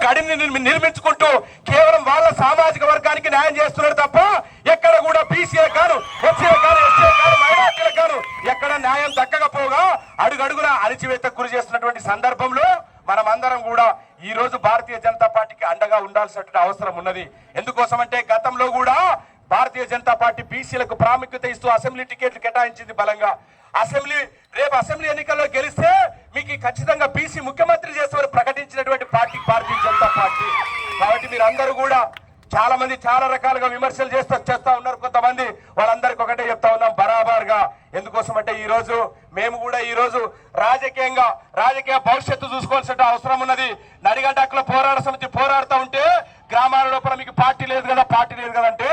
గడిని నిర్మించుకుంటూ కేవలం వాళ్ళ సామాజిక వర్గానికి న్యాయం చేస్తున్నారు తప్ప ఎక్కడ కూడా బీసీఏ కాను, ఎస్సీఏ కాను, ఎస్టీ కాను, మైనార్టీలకు కాను ఎక్కడ న్యాయం దక్కకపోగా అడుగడుగున అణిచివేతకు గురి చేస్తున్నటువంటి సందర్భంలో మనమందరం కూడా ఈ రోజు భారతీయ జనతా పార్టీకి అండగా ఉండాల్సిన అవసరం ఉన్నది. ఎందుకోసం అంటే గతంలో కూడా భారతీయ జనతా పార్టీ బీసీలకు ప్రాముఖ్యత ఇస్తూ అసెంబ్లీ టికెట్లు కేటాయించింది బలంగా. రేపు అసెంబ్లీ ఎన్నికల్లో గెలిస్తే మీకు ఖచ్చితంగా బీసీ ముఖ్యమంత్రి చేస్తామని ప్రకటించినటువంటి పార్టీ భారతీయ జనతా పార్టీ. కాబట్టి మీరందరూ కూడా చాలా మంది చాలా రకాలుగా విమర్శలు చేస్తా ఉన్నారు. కొంతమంది వాళ్ళందరికీ ఒకటే చెప్తా ఉన్నాం బరాబర్గా. ఎందుకోసం అంటే ఈ రోజు మేము కూడా ఈ రోజు రాజకీయ భవిష్యత్తు చూసుకోవాల్సిన అవసరం ఉన్నది. నడిగడ్డ హక్కుల పోరాట సమితి పోరాడుతూ ఉంటే గ్రామాల లోపల మీకు పార్టీ లేదు కదా అంటే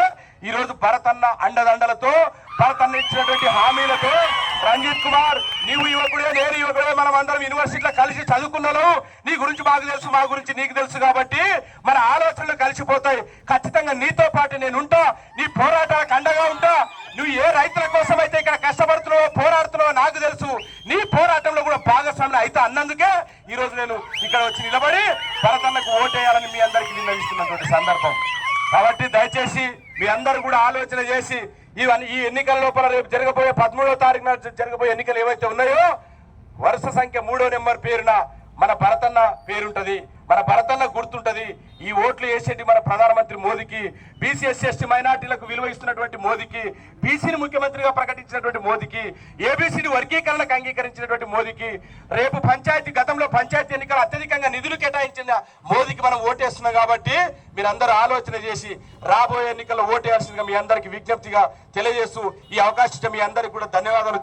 ఈ రోజు భరతన్న అండదండలతో భరతన్న ఇచ్చినటువంటి హామీలతో రంజిత్ కుమార్ నీవు యువకుడే నేను యువకుడే మనం అందరం యూనివర్సిటీలో కలిసి చదువుకున్నాను. నీ గురించి మాకు తెలుసు, మా గురించి నీకు తెలుసు కాబట్టి మన ఆలోచనలు కలిసిపోతాయి. ఖచ్చితంగా నీతో పాటు నేను ఉంటా, నీ పోరాటాలకు అండగా ఉంటా. నువ్వు ఏ రైతుల కోసం అయితే ఇక్కడ కష్టపడుతున్నావో పోరాడుతున్నావో నాకు తెలుసు. నీ పోరాటంలో కూడా భాగస్వామి అయితే అన్నందుకే ఈ రోజు నేను ఇక్కడ వచ్చి నిలబడి భరతన్నకు ఓటేయాలని మీ అందరికీ విన్నవిస్తున్నటువంటి సందర్భం. కాబట్టి దయచేసి మీ అందరూ కూడా ఆలోచన చేసి ఈ ఎన్నికల లోపల రేపు జరగబోయే 13వ తారీఖున జరగబోయే ఎన్నికలు ఏవైతే ఉన్నాయో వరుస సంఖ్య 3వ నెంబర్ పేరున మన భరతన్న పేరుంటది, మన భరతన్న గుర్తుంటది. ఈ ఓట్లు వేసేటి మన ప్రధానమంత్రి మోదీకి, బీసీ ఎస్సీ ఎస్టీ మైనార్టీలకు విలువ ఇస్తున్నటువంటి మోదీకి, బీసీని ముఖ్యమంత్రిగా ప్రకటించినటువంటి మోదీకి, ఏబీసీని వర్గీకరణకు అంగీకరించినటువంటి మోదీకి, రేపు గతంలో పంచాయతీ ఎన్నికలు అత్యధికంగా నిధులు కేటాయించిన మోదీకి మనం ఓటేస్తున్నాం. కాబట్టి మీరందరూ ఆలోచన చేసి రాబోయే ఎన్నికల్లో ఓటేయాల్సిందిగా మీ అందరికీ విజ్ఞప్తిగా తెలియజేస్తూ ఈ అవకాశం మీ అందరికీ కూడా ధన్యవాదాలు